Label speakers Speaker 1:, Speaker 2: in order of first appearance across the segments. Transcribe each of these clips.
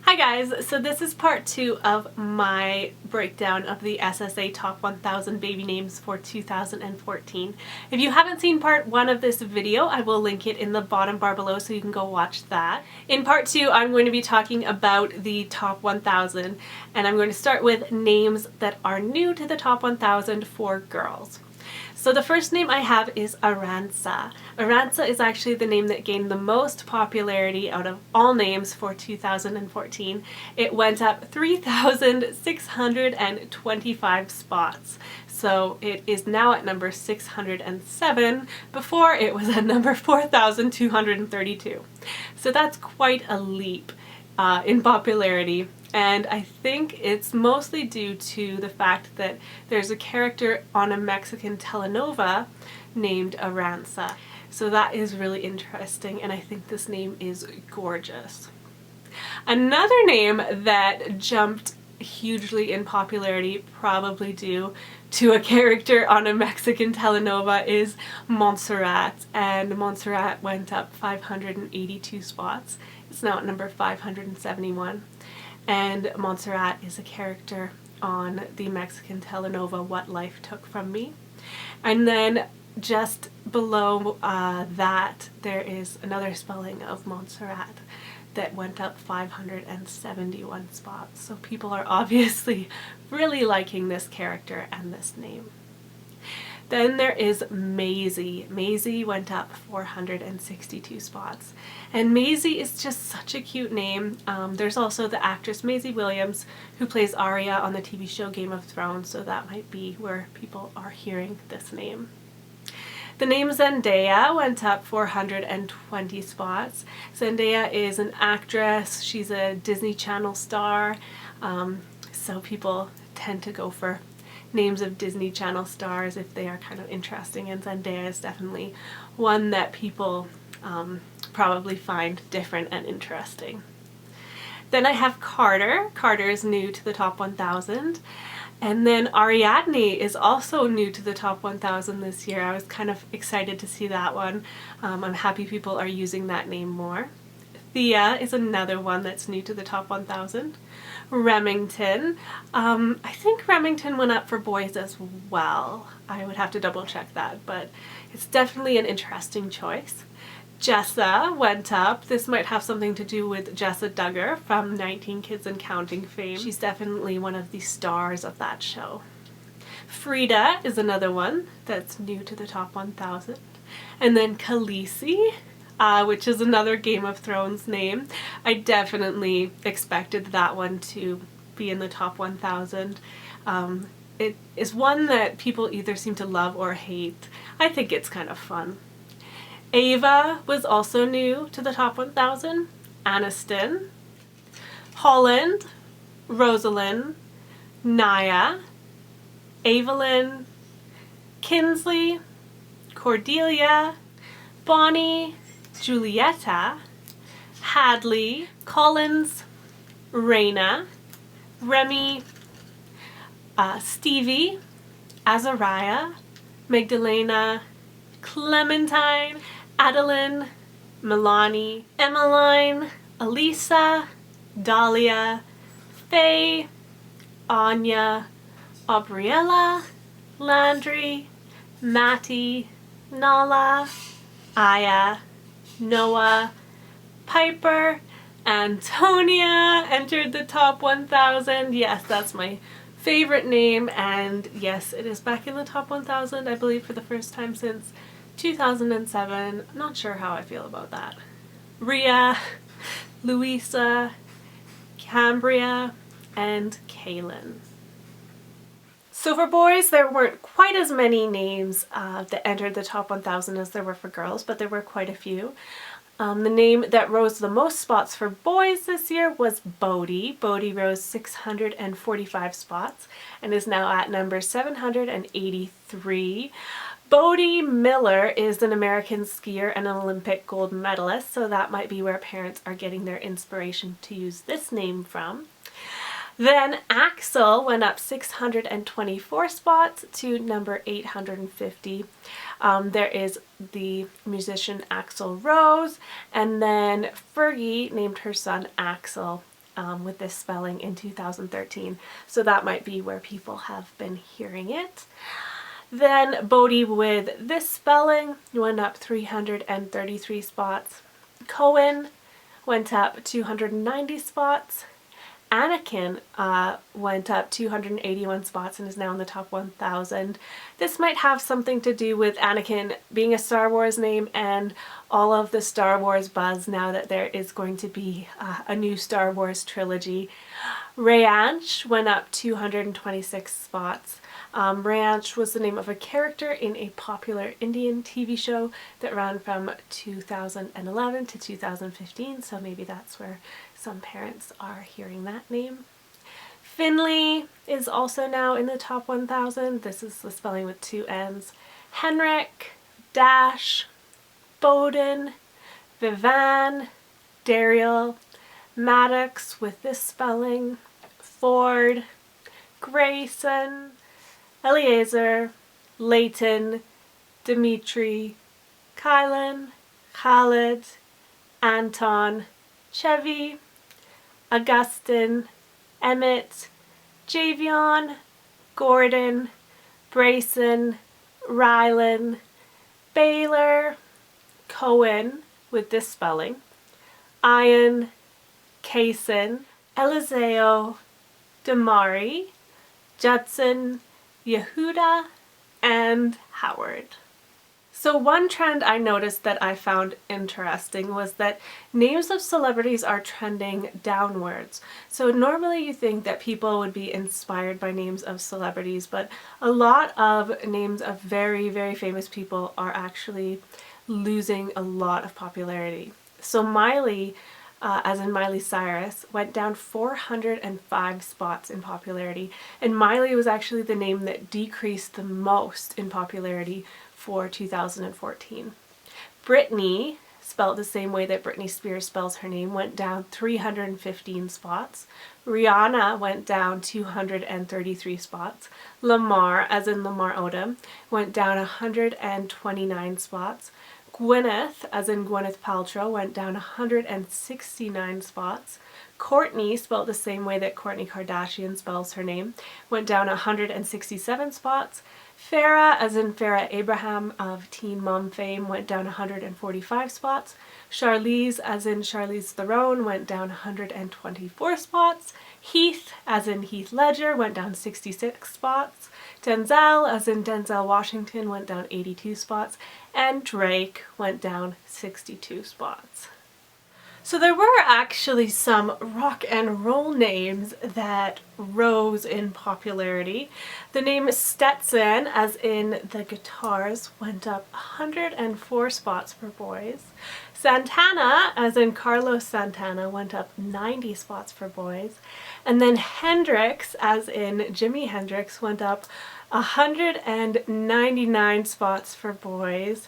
Speaker 1: Hi guys, so this is part 2 of my breakdown of the SSA Top 1000 baby names for 2014. If you haven't seen part 1 of this video, I will link it in the bottom bar below so you can go watch that. In part 2, I'm going to be talking about the Top 1000, and I'm going to start with names that are new to the Top 1000 for girls. So the first name I have is Aranza. Aranza is actually the name that gained the most popularity out of all names for 2014. It went up 3,625 spots. So it is now at number 607. Before it was at number 4,232. So that's quite a leap in popularity. And I think it's mostly due to the fact that there's a character on a Mexican telenovela named Aranza. So that is really interesting, and I think this name is gorgeous. Another name that jumped hugely in popularity, probably due to a character on a Mexican telenovela, is Montserrat, and Montserrat went up 582 spots. It's now at number 571. And Montserrat is a character on the Mexican telenovela What Life Took From Me. And then just below that there is another spelling of Montserrat that went up 571 spots. So people are obviously really liking this character and this name. Then there is Maisie. Maisie went up 462 spots. And Maisie is just such a cute name. There's also the actress Maisie Williams who plays Arya on the TV show Game of Thrones, so that might be where people are hearing this name. The name Zendaya went up 420 spots. Zendaya is an actress. She's a Disney Channel star, so people tend to go for names of Disney Channel stars if they are kind of interesting, and Zendaya is definitely one that people probably find different and interesting. Then I have Carter. Carter is new to the Top 1000. And then Ariadne is also new to the Top 1000 this year. I was kind of excited to see that one. I'm happy people are using that name more. Thea is another one that's new to the Top 1000. Remington. I think Remington went up for boys as well. I would have to double check that, but it's definitely an interesting choice. Jessa went up. This might have something to do with Jessa Duggar from 19 Kids and Counting fame. She's definitely one of the stars of that show. Frida is another one that's new to the Top 1000. And then Khaleesi, which is another Game of Thrones name. I definitely expected that one to be in the Top 1000. It is one that people either seem to love or hate. I think it's kind of fun. Ava was also new to the Top 1000. Aniston, Holland, Rosalind, Naya, Evelyn, Kinsley, Cordelia, Bonnie, Julieta, Hadley, Collins, Raina, Remy, Stevie, Azariah, Magdalena, Clementine, Adeline, Milani, Emmeline, Elisa, Dahlia, Faye, Anya, Aubriella, Landry, Matty, Nala, Aya, Noah, Piper, Antonia entered the Top 1000. Yes, that's my favorite name, and yes, it is back in the Top 1000, I believe, for the first time since 2007. I'm not sure how I feel about that. Rhea, Louisa, Cambria, and Kaylin. So for boys, there weren't quite as many names that entered the Top 1000 as there were for girls, but there were quite a few. The name that rose the most spots for boys this year was Bodhi. Bodhi rose 645 spots and is now at number 783. Bodhi Miller is an American skier and an Olympic gold medalist, so that might be where parents are getting their inspiration to use this name from. Then Axel went up 624 spots to number 850. There is the musician Axl Rose, and then Fergie named her son Axel with this spelling in 2013. So that might be where people have been hearing it. Then Bodhi with this spelling went up 333 spots. Cohen went up 290 spots. Anakin went up 281 spots and is now in the top 1,000. This might have something to do with Anakin being a Star Wars name and all of the Star Wars buzz now that there is going to be a new Star Wars trilogy. Rayanch went up 226 spots. Rayanch was the name of a character in a popular Indian TV show that ran from 2011 to 2015, so maybe that's where some parents are hearing that name. Finley is also now in the top 1,000. This is the spelling with 2 N's. Henrik, Dash, Bowden, Vivan, Dariel, Maddox with this spelling, Ford, Grayson, Eliezer, Leighton, Dimitri, Kylan, Khalid, Anton, Chevy, Augustin, Emmett, Javion, Gordon, Brayson, Rylan, Baylor, Cohen with this spelling, Ian, Kaysen, Eliseo, Damari, Judson, Yehuda, and Howard. So one trend I noticed that I found interesting was that names of celebrities are trending downwards. So normally you think that people would be inspired by names of celebrities, but a lot of names of very, very famous people are actually losing a lot of popularity. So Miley, as in Miley Cyrus, went down 405 spots in popularity, and Miley was actually the name that decreased the most in popularity for 2014. Britney, spelled the same way that Britney Spears spells her name, went down 315 spots. Rihanna went down 233 spots. Lamar, as in Lamar Odom, went down 129 spots. Gwyneth, as in Gwyneth Paltrow, went down 169 spots. Kourtney, spelled the same way that Kourtney Kardashian spells her name, went down 167 spots. Farrah, as in Farrah Abraham of Teen Mom fame, went down 145 spots. Charlize, as in Charlize Theron, went down 124 spots. Heath, as in Heath Ledger, went down 66 spots. Denzel, as in Denzel Washington, went down 82 spots. And Drake went down 62 spots. So there were actually some rock and roll names that rose in popularity. The name Stetson, as in the guitars, went up 104 spots for boys. Santana, as in Carlos Santana, went up 90 spots for boys. And then Hendrix, as in Jimi Hendrix, went up 199 spots for boys.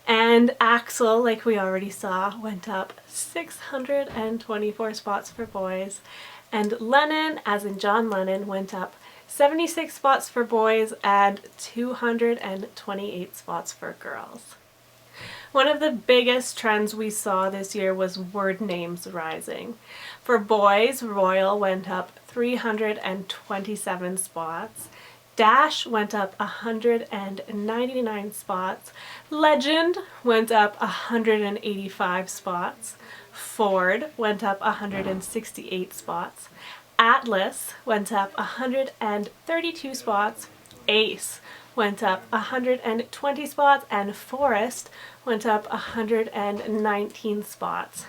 Speaker 1: And Axel, like we already saw, went up 624 spots for boys. And Lennon, as in John Lennon, went up 76 spots for boys and 228 spots for girls. One of the biggest trends we saw this year was word names rising. For boys, Royal went up 327 spots. Dash went up 199 spots. Legend went up 185 spots. Ford went up 168 spots. Atlas went up 132 spots. Ace went up 120 spots, and Forest went up 119 spots.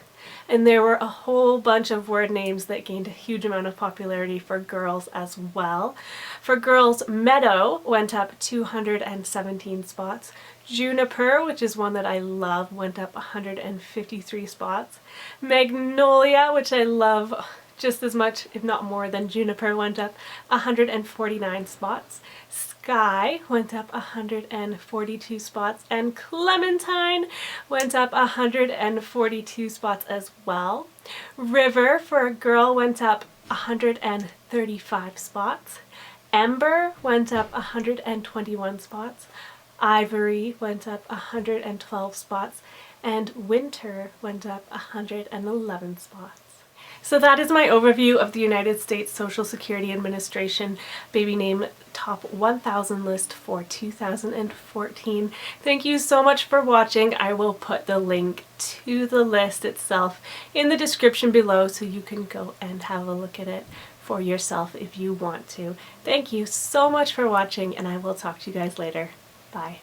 Speaker 1: And there were a whole bunch of word names that gained a huge amount of popularity for girls as well. For girls, Meadow went up 217 spots. Juniper, which is one that I love, went up 153 spots. Magnolia, which I love just as much, if not more than Juniper, went up 149 spots. Sky went up 142 spots, and Clementine went up 142 spots as well. River, for a girl, went up 135 spots. Ember went up 121 spots. Ivory went up 112 spots, and Winter went up 111 spots. So that is my overview of the United States Social Security Administration baby name top 1000 list for 2014. Thank you so much for watching. I will put the link to the list itself in the description below so you can go and have a look at it for yourself if you want to. Thank you so much for watching, and I will talk to you guys later. Bye.